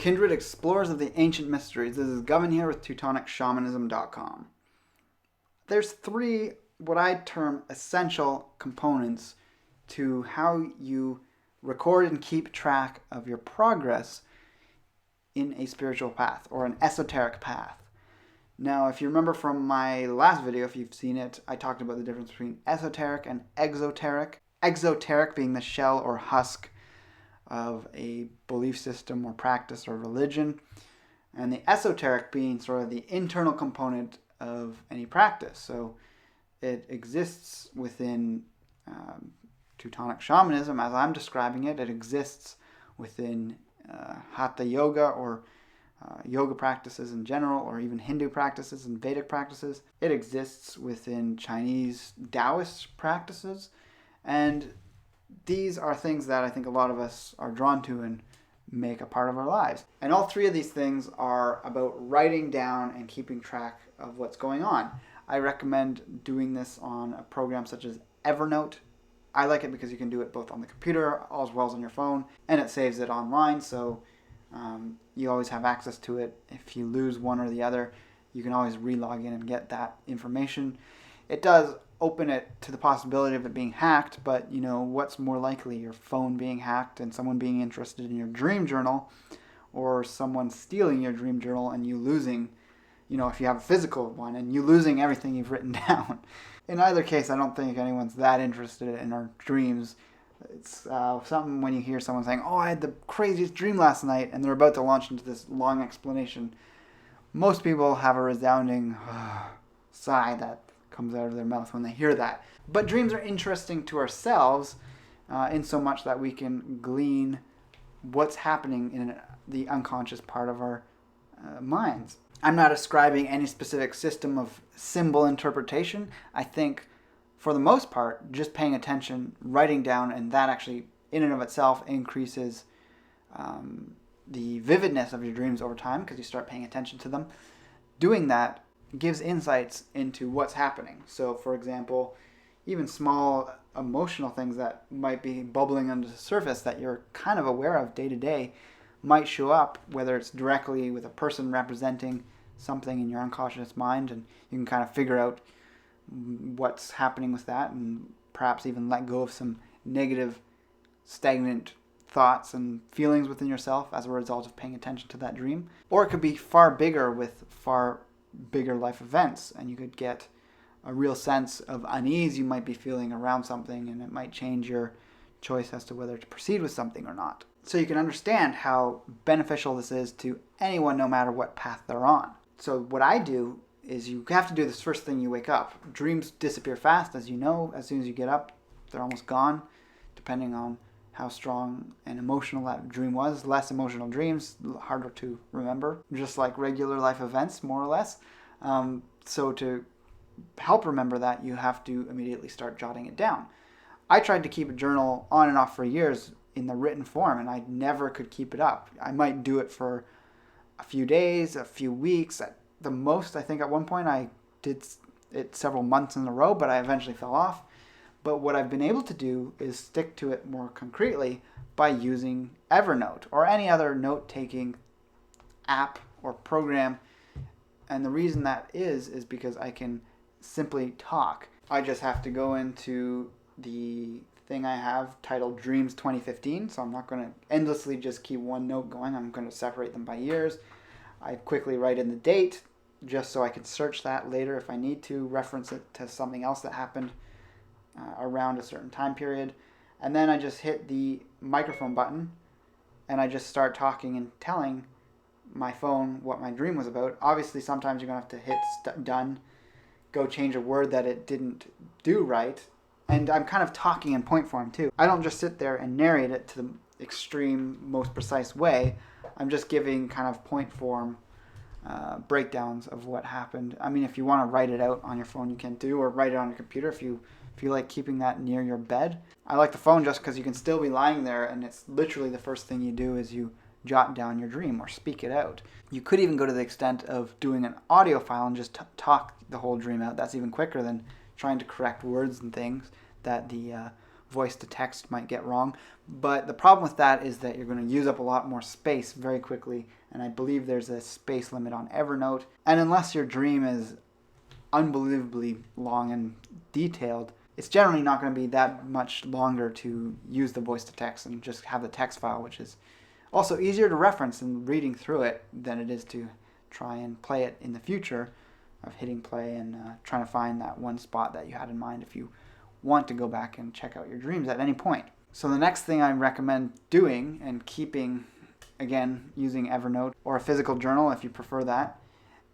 kindred explorers of the ancient mysteries. This is Govin here with TeutonicShamanism.com. There's three, what I term, essential components to how you record and keep track of your progress in a spiritual path or an esoteric path. Now, if you remember from my last video, if you've seen it, I talked about the difference between esoteric and exoteric. Exoteric being the shell or husk of a belief system or practice or religion, and the esoteric being sort of the internal component of any practice. So it exists within Teutonic shamanism as I'm describing it. It exists within Hatha yoga or yoga practices in general, or even Hindu practices and Vedic practices. It exists within Chinese Taoist practices, and these are things that I think a lot of us are drawn to and make a part of our lives. And all three of these things are about writing down and keeping track of what's going on. I recommend doing this on a program such as Evernote. I like it because you can do it both on the computer as well as on your phone, and it saves it online, so you always have access to it. If you lose one or the other, you can always re-log in and get that information. It does open it to the possibility of it being hacked, but what's more likely, your phone being hacked and someone being interested in your dream journal, or someone stealing your dream journal and you losing, if you have a physical one, and you losing everything you've written down. In either case, I don't think anyone's that interested in our dreams. It's something when you hear someone saying, "Oh, I had the craziest dream last night," and they're about to launch into this long explanation. Most people have a resounding sigh that comes out of their mouth when they hear that. But dreams are interesting to ourselves in so much that we can glean what's happening in the unconscious part of our minds. I'm not ascribing any specific system of symbol interpretation. I think for the most part, just paying attention, writing down, and that actually in and of itself increases the vividness of your dreams over time because you start paying attention to them. Doing that gives insights into what's happening. So, for example, even small emotional things that might be bubbling under the surface that you're kind of aware of day to day might show up, whether it's directly with a person representing something in your unconscious mind, and you can kind of figure out what's happening with that and perhaps even let go of some negative, stagnant thoughts and feelings within yourself as a result of paying attention to that dream. Or it could be far bigger with far bigger life events, and you could get a real sense of unease you might be feeling around something, and it might change your choice as to whether to proceed with something or not. So you can understand how beneficial this is to anyone, no matter what path they're on. So what I do is, you have to do this first thing you wake up. Dreams disappear fast, as you know. As soon as you get up, they're almost gone, depending on how strong and emotional that dream was. Less emotional dreams, harder to remember, just like regular life events, more or less. So to help remember that, you have to immediately start jotting it down. I tried to keep a journal on and off for years in the written form, and I never could keep it up. I might do it for a few days, a few weeks. At the most, I think at one point I did it several months in a row, but I eventually fell off. But what I've been able to do is stick to it more concretely by using Evernote or any other note-taking app or program. And the reason that is because I can simply talk. I just have to go into the thing I have titled Dreams 2015. So I'm not going to endlessly just keep one note going. I'm going to separate them by years. I quickly write in the date just so I can search that later if I need to, reference it to something else that happened around a certain time period. And then I just hit the microphone button and I just start talking and telling my phone what my dream was about. Obviously, sometimes you're going to have to hit done, go change a word that it didn't do right. And I'm kind of talking in point form too. I don't just sit there and narrate it to the extreme, most precise way. I'm just giving kind of point form breakdowns of what happened. I mean, if you want to write it out on your phone, you can do, or write it on your computer if you feel like keeping that near your bed. I like the phone just because you can still be lying there, and it's literally the first thing you do is you jot down your dream or speak it out. You could even go to the extent of doing an audio file and just talk the whole dream out. That's even quicker than trying to correct words and things that the voice to text might get wrong. But the problem with that is that you're going to use up a lot more space very quickly, and I believe there's a space limit on Evernote. And unless your dream is unbelievably long and detailed, it's generally not going to be that much longer to use the voice to text and just have the text file, which is also easier to reference in reading through it than it is to try and play it in the future, of hitting play and trying to find that one spot that you had in mind if you want to go back and check out your dreams at any point. So the next thing I recommend doing and keeping, again, using Evernote or a physical journal if you prefer that,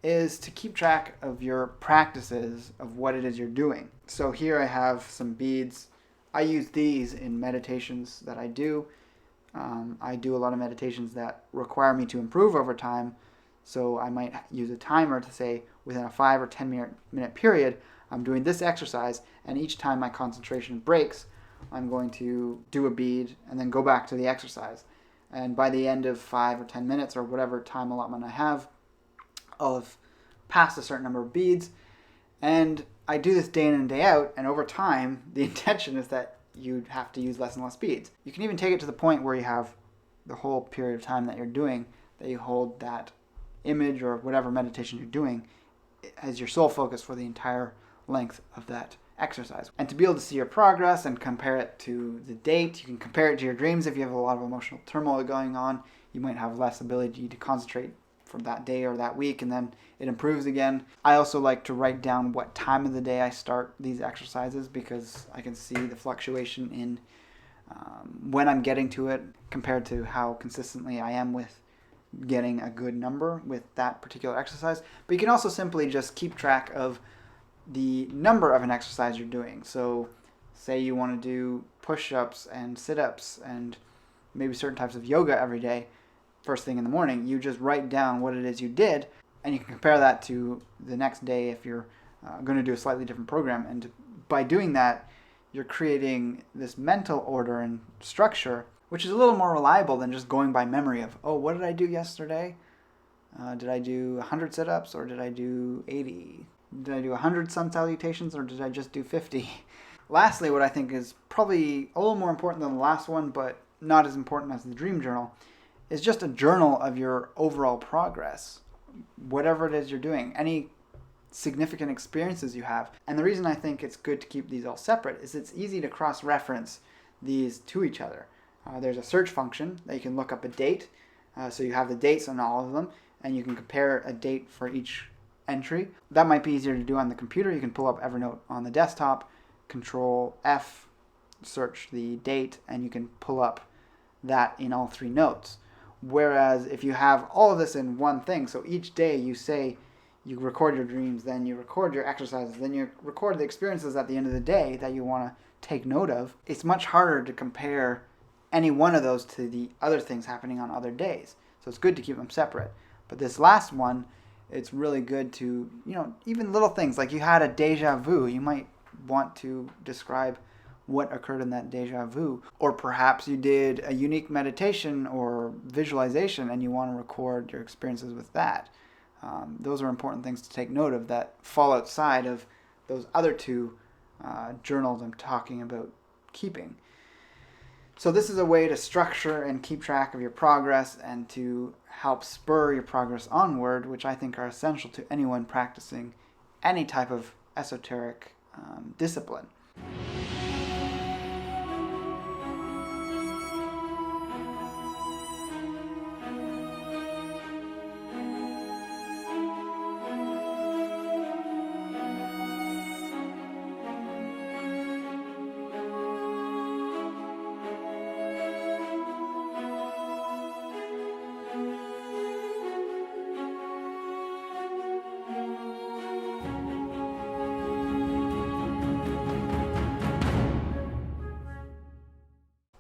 is to keep track of your practices of what it is you're doing. So here I have some beads. I use these in meditations that I do. I do a lot of meditations that require me to improve over time. So I might use a timer to say within a 5 or 10 minute period, I'm doing this exercise, and each time my concentration breaks, I'm going to do a bead and then go back to the exercise. And by the end of 5 or 10 minutes or whatever time allotment I have, I'll have passed a certain number of beads. And I do this day in and day out, and over time, the intention is that you have to use less and less beads. You can even take it to the point where you have the whole period of time that you're doing, that you hold that image or whatever meditation you're doing as your sole focus for the entire length of that exercise. And to be able to see your progress and compare it to the date, you can compare it to your dreams. If you have a lot of emotional turmoil going on, you might have less ability to concentrate for that day or that week, and then it improves again. I also like to write down what time of the day I start these exercises, because I can see the fluctuation in when I'm getting to it compared to how consistently I am with getting a good number with that particular exercise. But you can also simply just keep track of the number of an exercise you're doing. So say you want to do push-ups and sit-ups and maybe certain types of yoga every day. First thing in the morning, you just write down what it is you did, and you can compare that to the next day if you're going to do a slightly different program. And by doing that, you're creating this mental order and structure, which is a little more reliable than just going by memory of, oh, what did I do yesterday? Did I do 100 sit-ups, or did I do 80? Did I do 100 sun salutations, or did I just do 50? Lastly, what I think is probably a little more important than the last one, but not as important as the dream journal, is just a journal of your overall progress. Whatever it is you're doing, any significant experiences you have. And the reason I think it's good to keep these all separate is it's easy to cross-reference these to each other. There's a search function that you can look up a date. So you have the dates on all of them, and you can compare a date for each entry. That might be easier to do on the computer. You can pull up Evernote on the desktop, Control F, search the date, and you can pull up that in all 3 notes. Whereas if you have all of this in one thing, so each day you say you record your dreams, then you record your exercises, then you record the experiences at the end of the day that you want to take note of, it's much harder to compare any one of those to the other things happening on other days. So it's good to keep them separate. But this last one, it's really good to, even little things like you had a deja vu, you might want to describe what occurred in that deja vu. Or perhaps you did a unique meditation or visualization and you want to record your experiences with that. Those are important things to take note of that fall outside of those other 2 journals I'm talking about keeping. So this is a way to structure and keep track of your progress and to help spur your progress onward, which I think are essential to anyone practicing any type of esoteric discipline.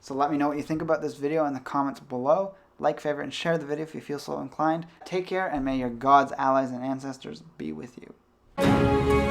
So let me know what you think about this video in the comments below. Like, favorite, and share the video if you feel so inclined. Take care, and may your gods, allies, and ancestors be with you.